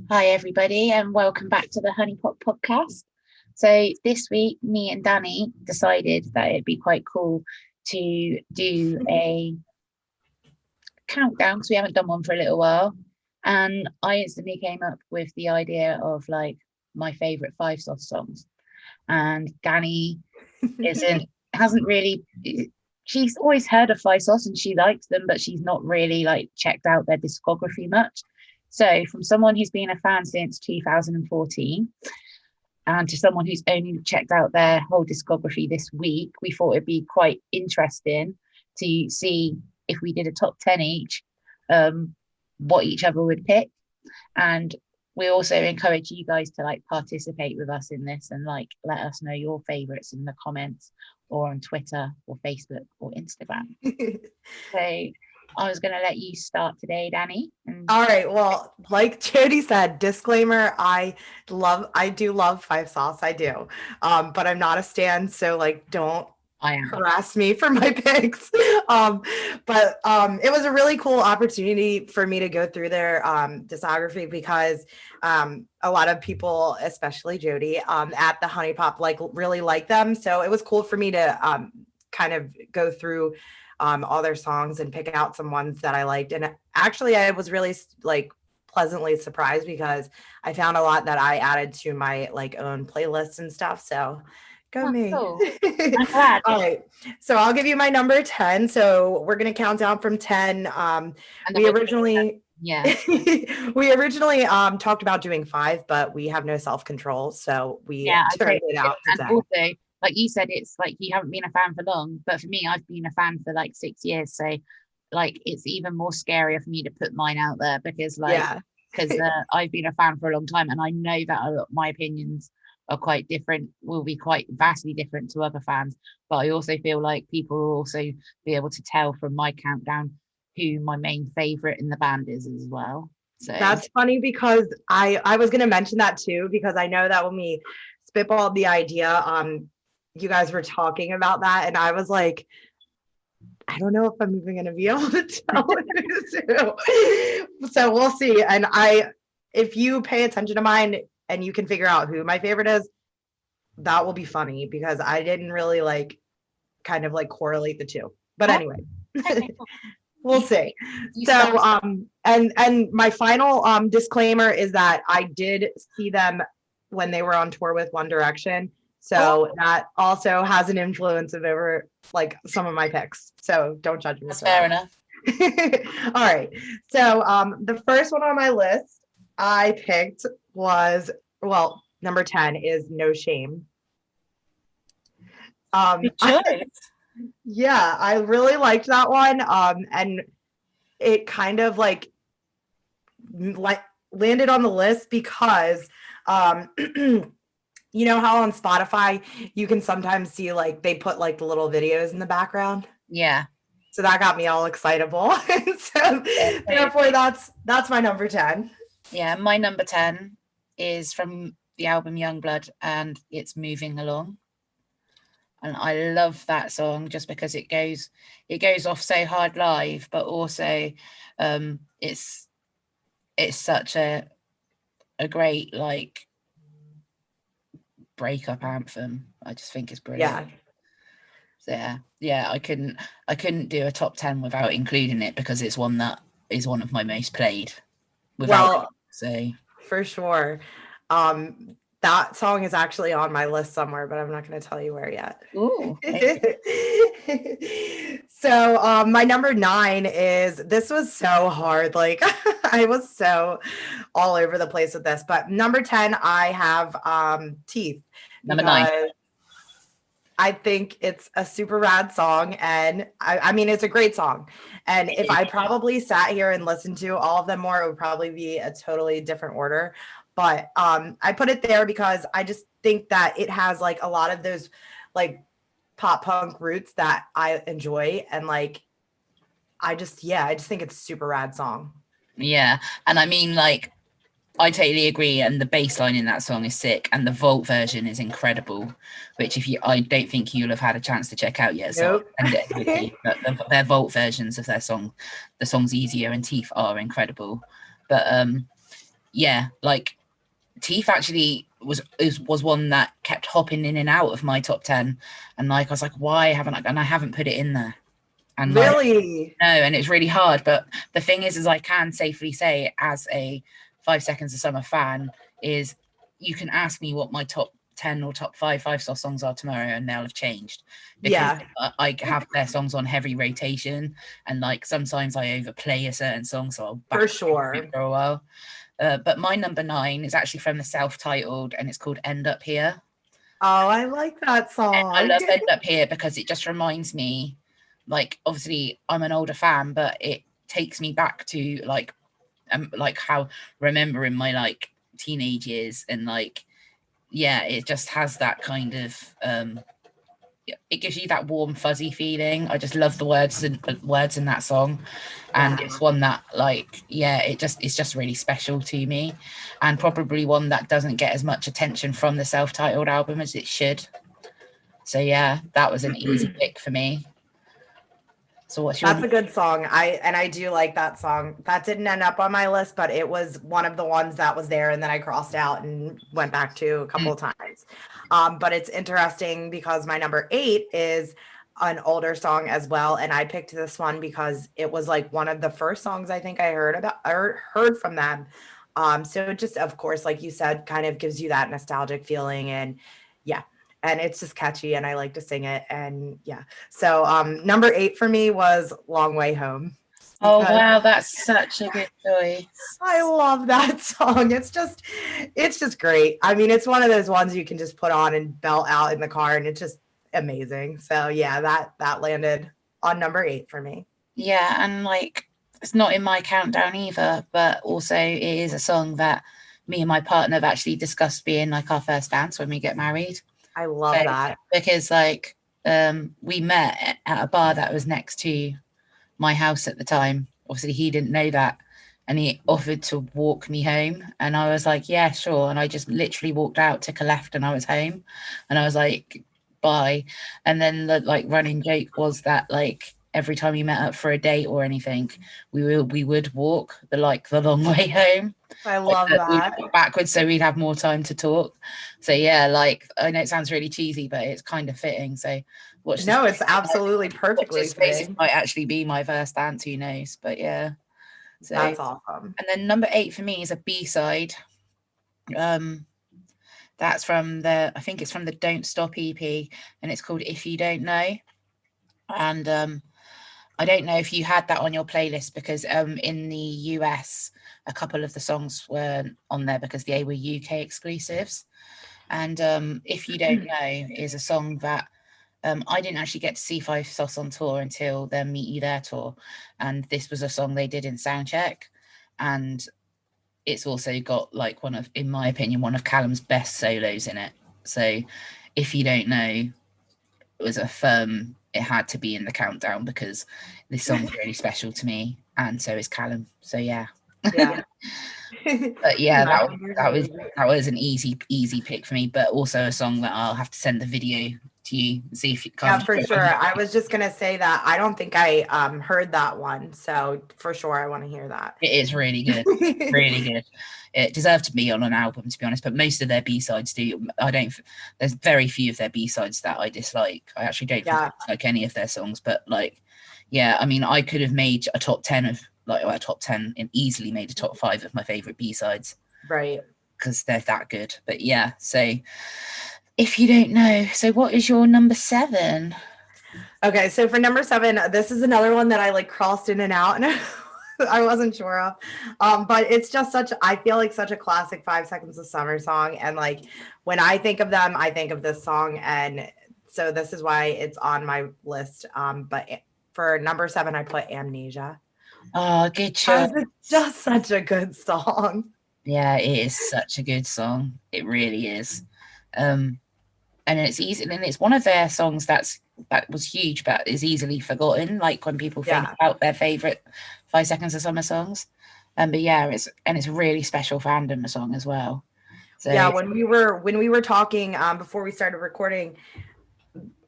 Hi, everybody, and welcome back to the Honey Pot podcast. So, this week, me and Danny decided that it'd be quite cool to do a countdown because we haven't done one for a little while. And I instantly came up with the idea of like my favorite Five Sauce songs. And Danny isn't, hasn't really, she's always heard of Five Sauce and she likes them, but she's not really like checked out their discography much. So, from someone who's been a fan since 2014 and to someone who's only checked out their whole discography this week, we thought it'd be quite interesting to see if we did a top 10 each, what each other would pick. And we also encourage you guys to like participate with us in this and like let us know your favorites in the comments or on Twitter or Facebook or Instagram. So I was going to let you start today, Danny. All right. Well, like Jody said, disclaimer, I do love Five Sauce. I do. But I'm not a stan, so like don't harass me for my picks. But it was a really cool opportunity for me to go through their discography because a lot of people, especially Jody, at the Honey Pop, like really like them. So it was cool for me to kind of go through all their songs and pick out some ones that I liked. And actually, I was really like pleasantly surprised because I found a lot that I added to my like own playlists and stuff. So go me. Cool. I'm glad. All right. So I'll give you my number 10. So we're going to count down from 10. We originally talked about doing 5, but we have no self-control. So we turned it out to 10. Also, like you said, it's like you haven't been a fan for long, but for me, I've been a fan for like 6 years. So like it's even more scarier for me to put mine out there because I've been a fan for a long time and I know that my opinions are quite different, will be quite vastly different to other fans. But I also feel like people will also be able to tell from my countdown who my main favorite in the band is as well. So that's funny because I was going to mention that too, because I know that when we spitballed the idea, you guys were talking about that and I was like, I don't know if I'm even going to be able to tell so we'll see. And if you pay attention to mine and you can figure out who my favorite is, that will be funny because I didn't really like kind of like correlate the two, but anyway, we'll see. So and my final disclaimer is that I did see them when they were on tour with One Direction. So that also has an influence over like some of my picks. So don't judge me. That's fair enough. All right. So the first one on my list I picked was, well, number 10 is No Shame. Yeah, I really liked that one. And it kind of like landed on the list because you know how on Spotify you can sometimes see like they put like the little videos in the background? Yeah. So that got me all excitable. So therefore that's my number 10. Yeah, my number 10 is from the album Youngblood and it's Moving Along. And I love that song just because it goes off so hard live, but also it's such a great like breakup anthem. I just think it's brilliant. Yeah, I couldn't do a top 10 without including it because it's one that is one of my most played. For sure. That song is actually on my list somewhere, but I'm not going to tell you where yet. Ooh. So my number 9 is, this was so hard. Like I was so all over the place with this, but number 10, I have Teeth. Number 9. I think it's a super rad song. And I mean, it's a great song. And if I probably sat here and listened to all of them more, it would probably be a totally different order. But I put it there because I just think that it has like a lot of those like pop punk roots that I enjoy. And like, I just think it's a super rad song. Yeah. And I mean, like, I totally agree. And the bass line in that song is sick. And the vault version is incredible, which I don't think you'll have had a chance to check out yet. So Nope. But their vault versions of their song, the songs Easier and Teeth are incredible. But yeah, like Teeth actually was one that kept hopping in and out of my top 10, and like I was like, why haven't I haven't put it in there? And really? No, and it's really hard. But the thing is I can safely say, as a 5 Seconds of Summer fan, is you can ask me what my top 10 or top 5 star songs are tomorrow, and they'll have changed, because I have their songs on heavy rotation, and like sometimes I overplay a certain song, so I'll back for sure for a while. But my number 9 is actually from the self-titled, and it's called End Up Here. Oh, I like that song. I love End Up Here because it just reminds me, like, obviously I'm an older fan, but it takes me back to like how remembering my like teenage years, and like, yeah, it just has that kind of it gives you that warm fuzzy feeling. I just love the words in that song, and it's one that, like, yeah, it's just really special to me, and probably one that doesn't get as much attention from the self-titled album as it should. So yeah, that was an easy pick for me. So what's your? That's a good song. I do like that song. That didn't end up on my list, but it was one of the ones that was there, and then I crossed out and went back to a couple of times. But it's interesting because my number 8 is an older song as well, and I picked this one because it was like one of the first songs I think I heard from them. So it just, of course, like you said, kind of gives you that nostalgic feeling, and yeah. And it's just catchy, and I like to sing it. And yeah. So number 8 for me was Long Way Home. Oh, wow, that's such a good choice. I love that song. It's just great. I mean, it's one of those ones you can just put on and belt out in the car, and it's just amazing. So yeah, that landed on number 8 for me. Yeah, and like, it's not in my countdown either, but also it is a song that me and my partner have actually discussed being like our first dance when we get married. I love that. Because like we met at a bar that was next to my house at the time. Obviously he didn't know that, and he offered to walk me home, and I was like, yeah, sure. And I just literally walked out, took a left, and I was home. And I was like, bye. And then the like running joke was that like every time we met up for a date or anything, we would walk the long way home. I love that. Backwards, so we'd have more time to talk. So yeah, like, I know it sounds really cheesy, but it's kind of fitting. So it's absolutely perfectly fitting. Might actually be my first dance, who knows? But yeah, so that's awesome. And then number 8 for me is a B-side. That's from I think it's from the Don't Stop EP, and it's called If You Don't Know. And I don't know if you had that on your playlist, because in the US, a couple of the songs weren't on there because they were UK exclusives. And If You Don't Know is a song that I didn't actually get to see Five Sauce on tour until their Meet You There tour. And this was a song they did in Soundcheck. And it's also got like in my opinion, one of Callum's best solos in it. So If You Don't Know, it was it had to be in the countdown because this song's really special to me, and so is Callum. So yeah. But yeah, that was an easy pick for me, but also a song that I'll have to send the video to you and see if you can. Yeah, for sure. I was just gonna say that I don't think I heard that one, so for sure I want to hear that. It is really good. Really good. It deserved to be on an album, to be honest, but most of their B-sides do. There's very few of their B-sides that I dislike. I actually don't like any of their songs, but like, yeah, I mean, I could have made a top 10 of a top 10 and easily made a top 5 of my favorite B-sides. Right. Because they're that good. But yeah, so If You Don't Know. So what is your number 7? Okay, so for number 7, this is another one that I like crossed in and out, and I wasn't sure of. But it's just I feel like such a classic 5 Seconds of Summer song. And like, when I think of them, I think of this song. And so this is why it's on my list. But for number 7, I put Amnesia. Oh, good choice. It's just such a good song. Yeah, it is such a good song. It really is. And it's easy, and it's one of their songs that was huge, but is easily forgotten. Like when people think about their favorite 5 Seconds of Summer songs. But yeah, it's a really special fandom song as well. So yeah, when we were talking before we started recording,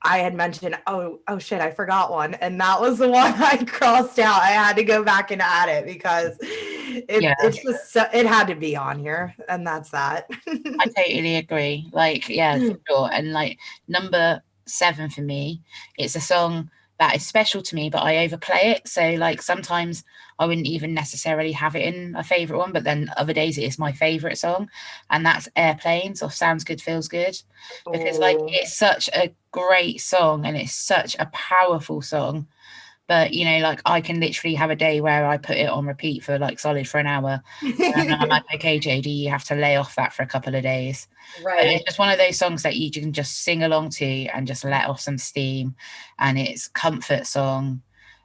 I had mentioned, oh shit, I forgot one. And that was the one I crossed out. I had to go back and add it because it's just so, it had to be on here. And that's that. I totally agree. Like, yeah, for sure. And like number 7 for me, it's a song that is special to me, but I overplay it. So like sometimes I wouldn't even necessarily have it in a favorite one, but then other days it is my favorite song, and that's Airplanes or Sounds Good Feels Good, because like it's such a great song and it's such a powerful song. But you know, like I can literally have a day where I put it on repeat for like solid for an hour, and I'm like, okay, JD, you have to lay off that for a couple of days. Right. But it's just one of those songs that you can just sing along to and just let off some steam, and it's comfort song,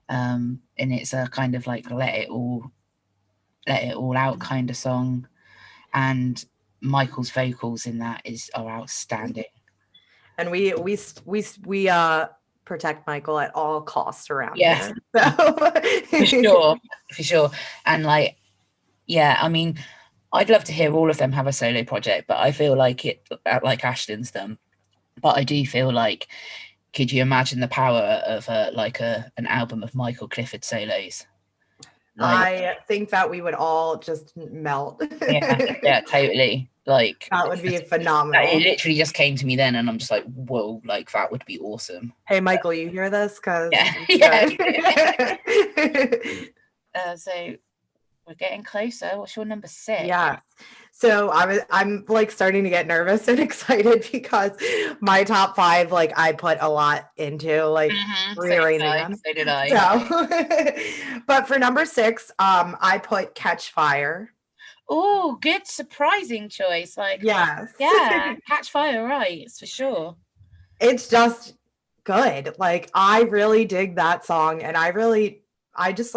and it's a kind of like let it all out kind of song, and Michael's vocals in that are outstanding. And we protect Michael at all costs around here. So. For sure. And like, yeah, I mean, I'd love to hear all of them have a solo project, but I feel like like Ashton's done. But I do feel like, could you imagine the power of an album of Michael Clifford solos? Like, I think that we would all just melt. yeah, totally. Like that would be phenomenal. It literally just came to me then, and I'm just like, whoa, like that would be awesome. Hey, Michael, you hear this? Because so we're getting closer. What's your number 6? Yeah. So I'm like starting to get nervous and excited because my top 5, like I put a lot into like rearranging them. So did I. So, but for number 6, I put Catch Fire. Oh, good, surprising choice. Like, yes. Yeah, Catch Fire, right? For sure. It's just good. Like, I really dig that song, and I just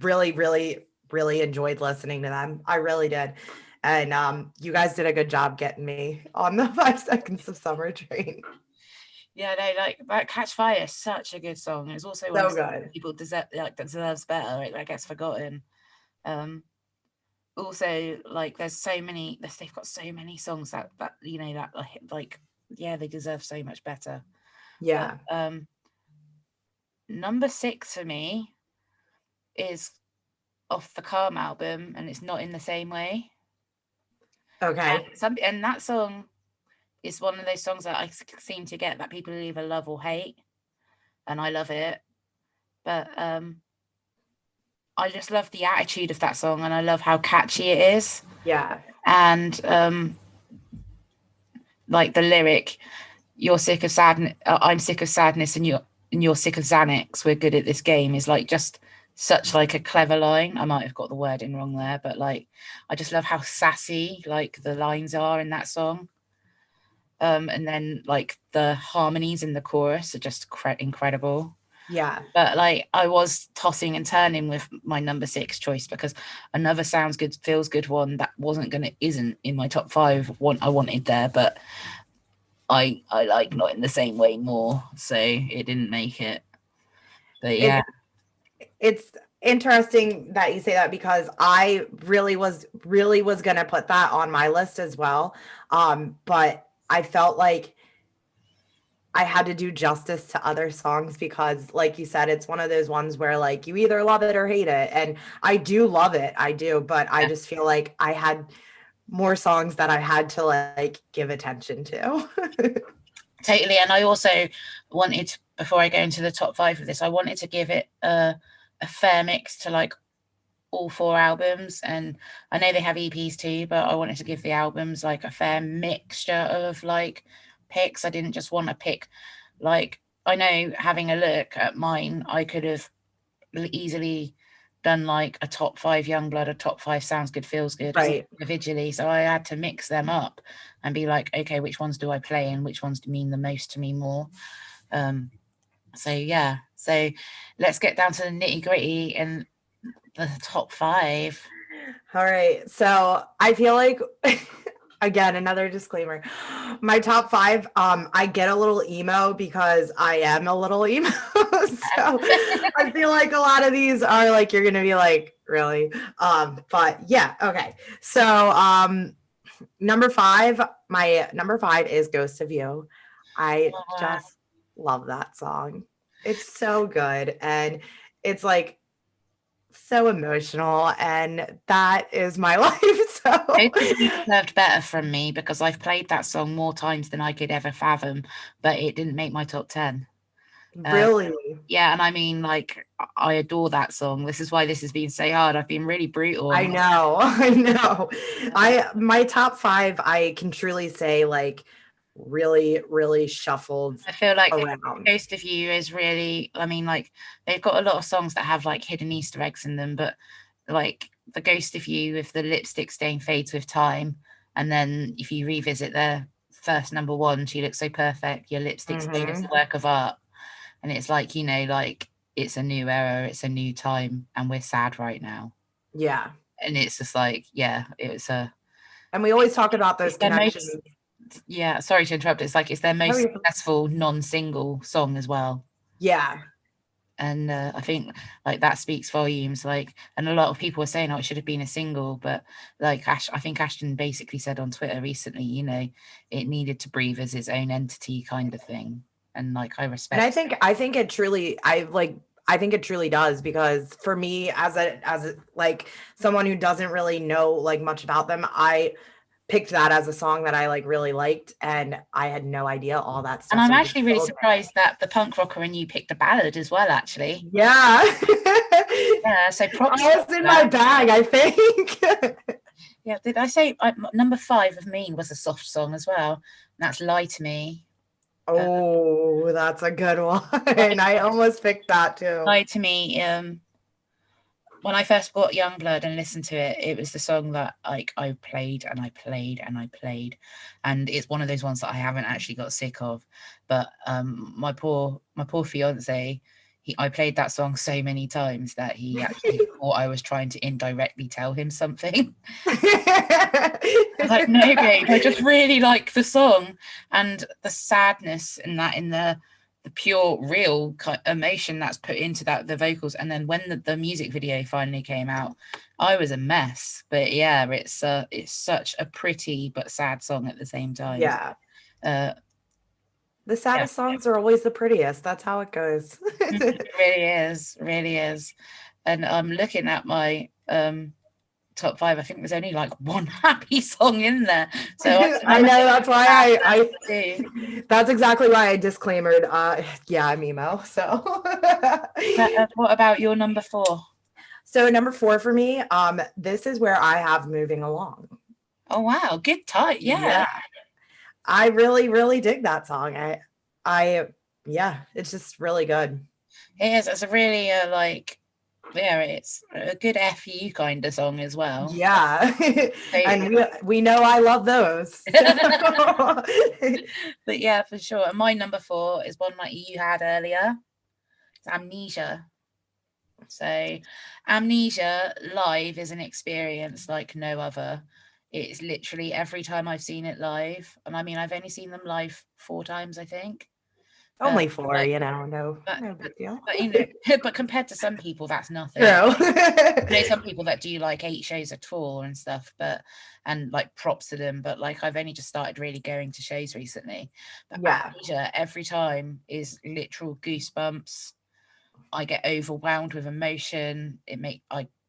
really, really, really enjoyed listening to them. I really did. And you guys did a good job getting me on the 5 Seconds of Summer train. Yeah, no, like that Catch Fire is such a good song. It's also so good. People deserves better. Like that gets forgotten. Also, like they've got so many songs that you know that like yeah, they deserve so much better. Yeah. But, number 6 for me is off the Calm album, and it's Not in the Same Way. Okay. And that song is one of those songs that I seem to get that people either love or hate, and I love it. But I just love the attitude of that song, and I love how catchy it is. Yeah. And like the lyric, "You're sick of sadness, I'm sick of sadness, and you're sick of Xanax. We're good at this game," is like just such like a clever line. I might have got the wording wrong there, but like I just love how sassy like the lines are in that song. And then like the harmonies in the chorus are just incredible. Yeah. But like I was tossing and turning with my number 6 choice, because another Sounds Good Feels Good one that isn't in my top 5 one I wanted there, but I like Not in the Same Way more, so it didn't make it. But yeah, it's interesting that you say that, because I really was gonna put that on my list as well, but I felt like I had to do justice to other songs, because like you said, it's one of those ones where like you either love it or hate it, and I do love it, I do, but I just feel like I had more songs that I had to like give attention to. Totally. And I also wanted, before I go into the top 5 of this, I wanted to give it a fair mix to like all 4 albums, and I know they have EPs too, but I wanted to give the albums like a fair mixture of like picks. I didn't just want to pick, like, I know having a look at mine, I could have easily done like a top 5 Youngblood, a top 5 Sounds Good Feels Good, right, individually, so I had to mix them up and be like, okay, which ones do I play and which ones mean the most to me more. So yeah, so let's get down to the nitty gritty and the top 5. All right, so I feel like again, another disclaimer, my top 5, I get a little emo because I am a little emo. So I feel like a lot of these are like, you're gonna be like, really? But yeah, okay. So number 5, my number 5 is Ghost of You. I Oh, wow. just love that song. It's so good. And it's like so emotional. And that is my life. So Both of you deserved better from me because I've played that song more times than I could ever fathom, but it didn't make my top 10. really, Yeah, and I mean, like, I adore that song. This is why this has been so hard. I've been really brutal. I know. I know. My top 5, I can truly say, like, really, really shuffled I feel like around. Ghost of You is really, I mean, like, they've got a lot of songs that have like hidden Easter eggs in them, but like the Ghost of You with the lipstick stain fades with time. And then if you revisit their first number one, She Looks So Perfect, your lipstick stain is a work of art. And it's like, you know, like it's a new era, it's a new time, and we're sad right now. Yeah. And it's just like, yeah, it's a. And we always talk about those connections. Yeah, sorry to interrupt. It's like it's their most successful non-single song as well. Yeah. And I think like that speaks volumes. Like, and a lot of people are saying, "Oh, it should have been a single," but like I think Ashton basically said on Twitter recently, you know, it needed to breathe as its own entity, kind of thing. And like I respect. And I think it truly, I think it truly does, because for me, as a like someone who doesn't really know like much about them, I picked that as a song that I like really liked, and I had no idea all that stuff. And I'm actually really surprised that the punk rocker and you picked a ballad as well, actually. Yeah. Yeah, so props. I was in my bag, I think. Yeah, did I say number 5 of Mean was a soft song as well? And that's Lie to Me. Oh, that's a good one. I almost picked that too. Lie to Me. When I first bought Youngblood and listened to it, it was the song that like I played and I played and I played, and it's one of those ones that I haven't actually got sick of. But my poor fiance, I played that song so many times that he actually thought I was trying to indirectly tell him something. I was like, no, babe, I just really like the song and the sadness in that, in the pure real emotion that's put into that, the vocals. And then when the music video finally came out, I was a mess. But yeah, it's such a pretty but sad song at the same time. Yeah. The saddest songs are always the prettiest. That's how it goes. It really is. And I'm looking at my top 5. I think there's only like one happy song in there. So I know, that's why I that's exactly why I disclaimered. Yeah, I'm emo. So what about your number 4? So number 4 for me, this is where I have Moving Along. Oh wow, good type. Yeah. I really, really dig that song. I yeah, it's just really good. It is. It's a really like, yeah, it's a good FU kind of song as well. Yeah. And we know I love those. But yeah, for sure. And my number 4 is one like you had earlier. It's Amnesia. So Amnesia live is an experience like no other. It's literally every time I've seen it live, and I mean I've only seen them live 4 times, I think. Only 4, like, you know, no big deal. But you know, but compared to some people, that's nothing. True. I know some people that do like 8 shows a tour and stuff, and like props to them. But like I've only just started really going to shows recently. But Amnesia every time is literal goosebumps. I get overwhelmed with emotion.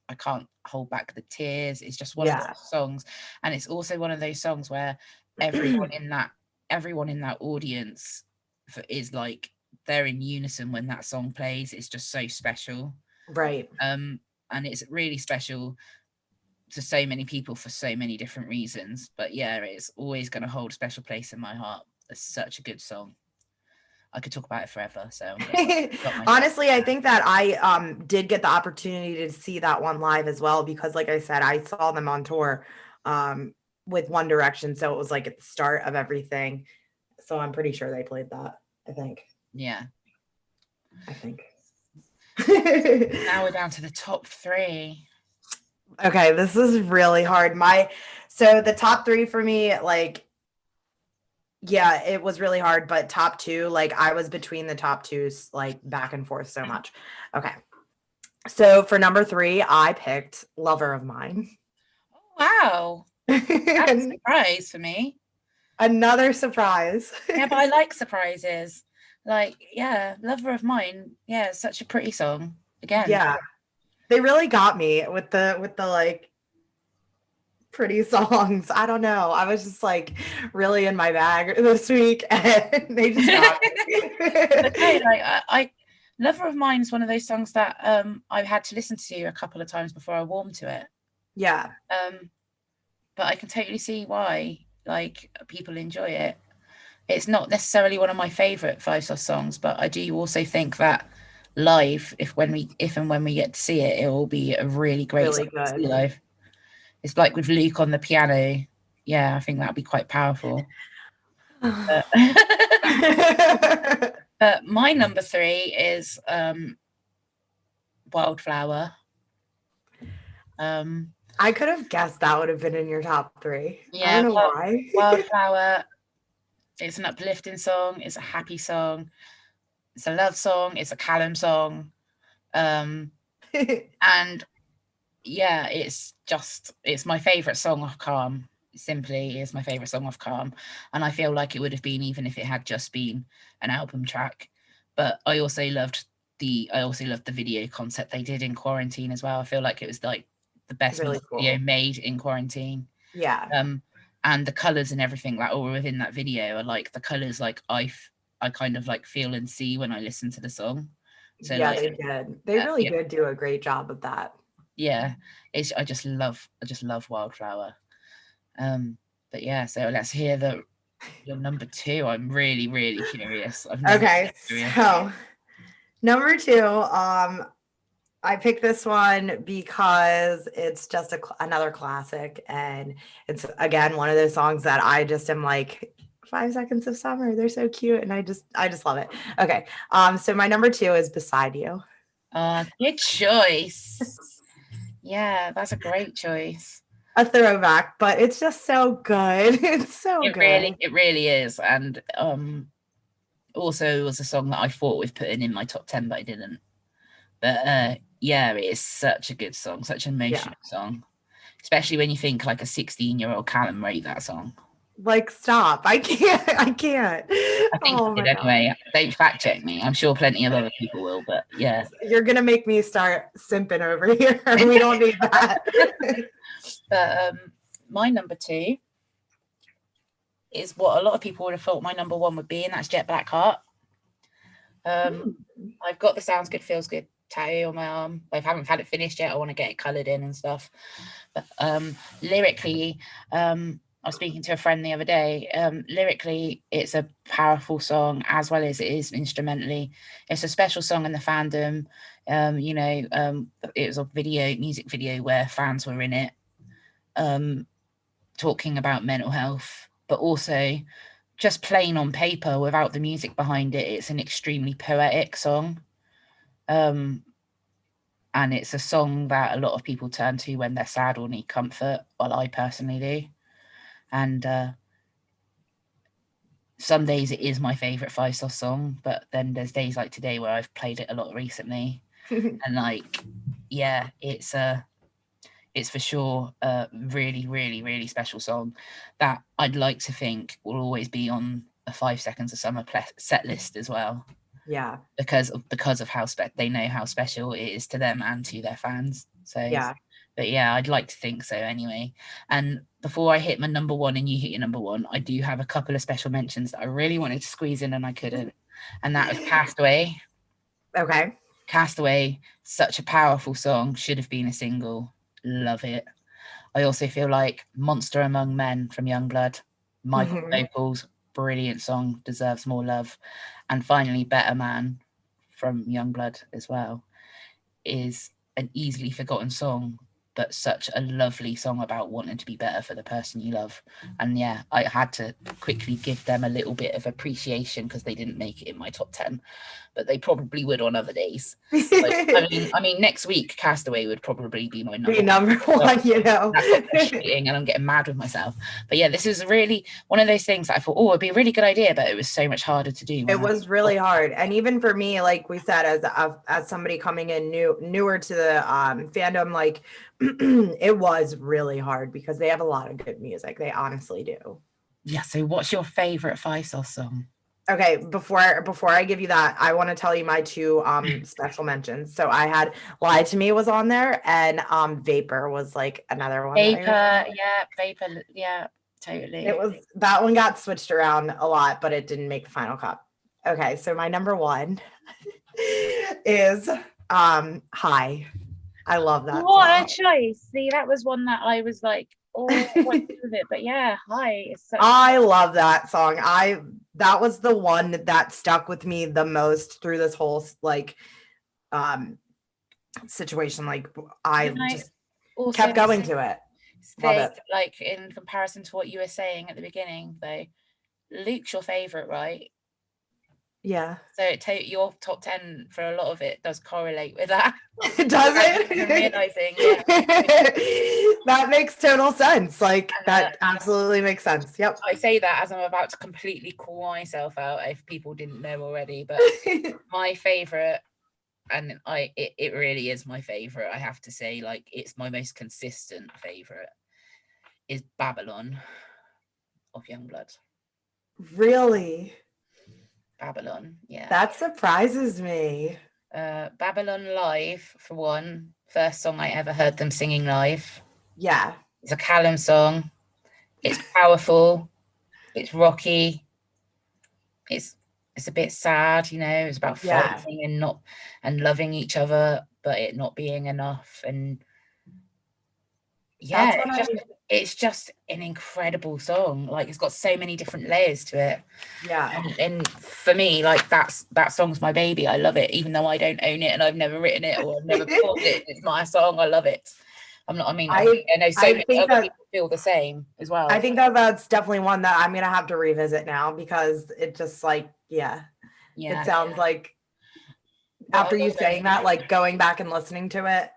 I can't hold back the tears. It's just one of those songs, and it's also one of those songs where everyone in that audience is like they're in unison when that song plays. It's just so special, right? And it's really special to so many people for so many different reasons. But yeah, it's always going to hold a special place in my heart. It's such a good song. I could talk about it forever. So honestly, I think that I did get the opportunity to see that one live as well, because like I said, I saw them on tour with One Direction. So it was like at the start of everything. So I'm pretty sure they played that, I think. Yeah. I think. Now we're down to the top 3. Okay, this is really hard. So the top 3 for me, like, yeah, it was really hard, but top 2, like I was between the top 2s, like back and forth so much. Okay. So for number 3, I picked Lover of Mine. Oh, wow. That's a surprise for me. Another surprise. Yeah, but I like surprises. Like, yeah, Lover of Mine. Yeah, it's such a pretty song. Again. Yeah. They really got me with the like pretty songs. I don't know. I was just like really in my bag this week and they just got me. Okay, like I Lover of Mine's one of those songs that I've had to listen to a couple of times before I warmed to it. Yeah. But I can totally see why like people enjoy it. It's not necessarily one of my favorite Five Sauce songs, but I do also think that live, if and when we get to see it, it will be a really great Really song to see good. live. It's like with Luke on the piano. Yeah, I think that'd be quite powerful. But my number 3 is Wildflower. I could have guessed that would have been in your top 3. Yeah, I don't know why. Wildflower. It's an uplifting song. It's a happy song. It's a love song. It's a Callum song. And yeah, it's my favorite song off Calm. Simply is my favorite song off Calm, and I feel like it would have been even if it had just been an album track. But I also loved the video concept they did in quarantine as well. I feel like it was like the best Really video cool. made in quarantine. Yeah. And the colors and everything like all within that video are like the colors like I kind of like feel and see when I listen to the song. So yeah, like, they did. They really did do a great job of that. Yeah, I just love Wildflower. But yeah, so let's hear your number 2. I'm really, really curious. Okay, so number 2, I picked this one because it's just another classic, and it's again one of those songs that I just am like 5 Seconds of Summer. They're so cute, and I just love it. Okay, so my number 2 is Beside You. Good choice. Yeah, that's a great choice. A throwback, but it's just so good. It's so good. It really is. And also it was a song that I thought with putting in my top 10, but I didn't. But yeah, it is such a good song, such an emotional song. Especially when you think like a 16-year-old Callum wrote that song. Like, stop. I can't. I can't. I think he did anyway. Don't fact check me. I'm sure plenty of other people will, but yeah. You're going to make me start simping over here. We don't need that. But my number 2 is what a lot of people would have thought my number 1 would be, and that's Jet Black Heart. I've got the Sounds Good, Feels Good tattoo on my arm. I haven't had it finished yet. I want to get it coloured in and stuff. But lyrically, I was speaking to a friend the other day. Lyrically, it's a powerful song as well as it is instrumentally. It's a special song in the fandom. It was a music video where fans were in it, talking about mental health, but also just plain on paper without the music behind it. It's an extremely poetic song. And it's a song that a lot of people turn to when they're sad or need comfort. Well, I personally do. And some days it is my favorite Five Sauce song, but then there's days like today where I've played it a lot recently. And like, yeah, it's for sure a really, really, really special song that I'd like to think will always be on a 5 Seconds of Summer set list as well. Yeah. Because of how they know how special it is to them and to their fans. So yeah. But yeah, I'd like to think so anyway. And before I hit my number 1 and you hit your number 1, I do have a couple of special mentions that I really wanted to squeeze in and I couldn't. And that was Castaway. Okay. Castaway, such a powerful song, should have been a single. Love it. I also feel like Monster Among Men from Youngblood, Michael vocals, brilliant song, deserves more love. And finally, Better Man from Youngblood as well is an easily forgotten song, but such a lovely song about wanting to be better for the person you love. And yeah, I had to quickly give them a little bit of appreciation because they didn't make it in my top 10, but they probably would on other days. I mean, next week Castaway would probably be my number one, you know. And I'm getting mad with myself. But yeah, this is really one of those things that I thought, oh, it'd be a really good idea, but it was so much harder to do. It was really hard. And even for me, like we said, as somebody coming in newer to the fandom, like it was really hard because they have a lot of good music. They honestly do. Yeah, so what's your favorite Five Sauce song? Okay, before I give you that, I want to tell you my two special mentions. So I had Lie to Me was on there, and Vapor was like another one. Vapor, yeah, Vapor, yeah, totally. It was, that one got switched around a lot, but it didn't make the final cut. Okay, so my number one is High. I love that What song. a choice. See, that was one that I was like, oh, what to do with it? But yeah, Hi. It's such I love that song. That was the one that stuck with me the most through this whole like situation. Like I Can I just also kept going to it. Love say, it. like, in comparison to what you were saying at the beginning, though, Luke's your favorite, right? Yeah. So your top 10 for a lot of it does correlate with that. Does it? I'm realizing, yeah. That makes total sense. Like that absolutely makes sense. Yep. I say that as I'm about to completely call myself out if people didn't know already, but my favorite, and it really is my favorite, I have to say, like, it's my most consistent favorite, is Babylon of Youngblood. Really? Babylon, yeah. That surprises me. Babylon live, for one, first song I ever heard them singing live. Yeah. It's a Callum song. It's powerful. It's rocky. It's a bit sad, you know. It's about fighting and loving each other, but it not being enough. And yeah, it's just an incredible song. Like, it's got so many different layers to it. Yeah. And for me, like, that song's my baby. I love it, even though I don't own it and I've never written it or I've never performed it. It's my song. I love it. I know so many other people feel the same as well. I think that's definitely one that I'm gonna have to revisit now, because it just like, it sounds like after you saying that, like going back and listening to it,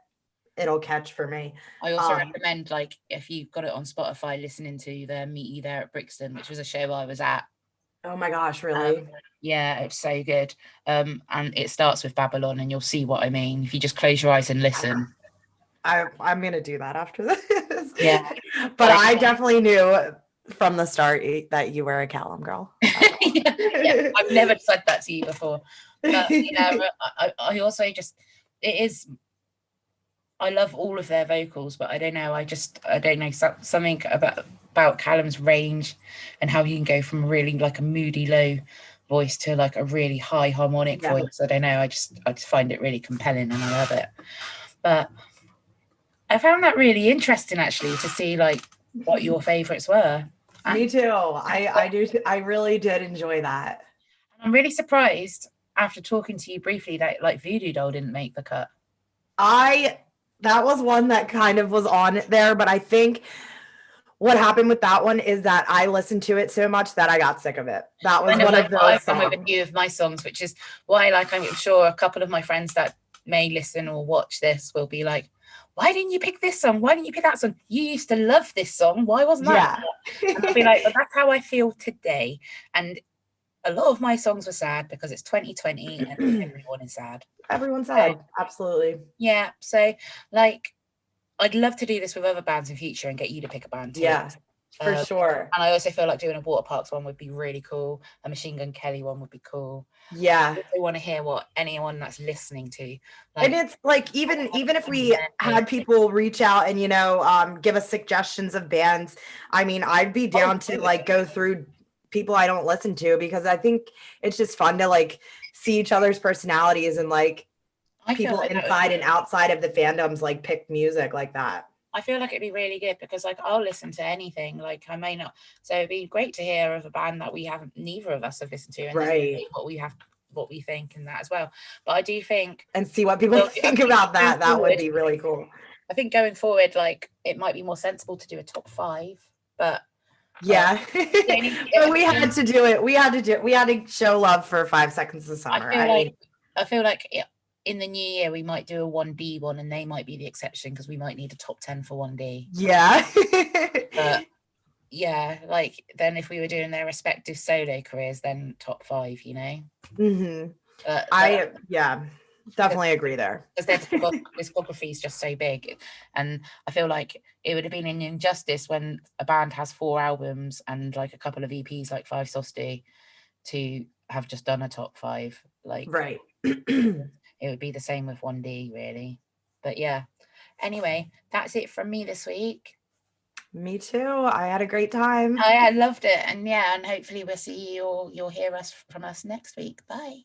it'll catch for me. I also recommend, like, if you've got it on Spotify, listening to the Meet You There at Brixton, which was a show I was at. Oh my gosh, really? Yeah, it's so good. And it starts with Babylon, and you'll see what I mean if you just close your eyes and listen. I'm gonna do that after this. Yeah. But I definitely knew from the start that you were a Callum girl. Yeah, I've never said that to you before. But yeah, I also just, I love all of their vocals, but I don't know something about Callum's range and how he can go from really like a moody low voice to like a really high harmonic voice. I don't know, I just find it really compelling and I love it. But I found that really interesting, actually, to see like what your favorites were. Me too. I really did enjoy that. I'm really surprised after talking to you briefly that like Voodoo Doll didn't make the cut. That was one that kind of was on there, but I think what happened with that one is that I listened to it so much that I got sick of it. That was one of those I've done with a few of my songs, which is why, like, I'm sure a couple of my friends that may listen or watch this will be like, why didn't you pick this song? Why didn't you pick that song? You used to love this song. Why wasn't that? And I'll be like, well, that's how I feel today. And a lot of my songs were sad because it's 2020 and everyone is sad. Everyone's sad. Absolutely. Yeah. So, like, I'd love to do this with other bands in future and get you to pick a band too. Yeah, for sure. And I also feel like doing a Water Parks one would be really cool. A Machine Gun Kelly one would be cool. Yeah. I want to hear what anyone that's listening to. Like, and it's like, even if we had people reach out and, you know, give us suggestions of bands, I mean, I'd be down to like go through people I don't listen to, because I think it's just fun to like see each other's personalities and like people like inside and outside of the fandoms like pick music like that. I feel like it'd be really good because like I'll listen to anything, like I may not, so it'd be great to hear of a band that neither of us have listened to, and what we think and that as well. But I do think, and see what people think about that would be really cool. I think going forward, like it might be more sensible to do a top 5, but yeah. But we had to do it. We had to show love for 5 seconds of summer. I feel like in the new year we might do a 1D one, and they might be the exception because we might need a top 10 for 1D. Yeah. But yeah, like then if we were doing their respective solo careers, then top 5, you know. Mm-hmm. Definitely agree there. Because their discography is just so big, and I feel like it would have been an injustice when a band has 4 albums and like a couple of EPs like Five Sauce do to have just done a top 5. Like, right. It would be the same with 1D, really. But yeah, anyway, that's it from me this week. Me too. I had a great time. I loved it, and yeah, and hopefully we'll see you, or you'll hear from us next week. Bye.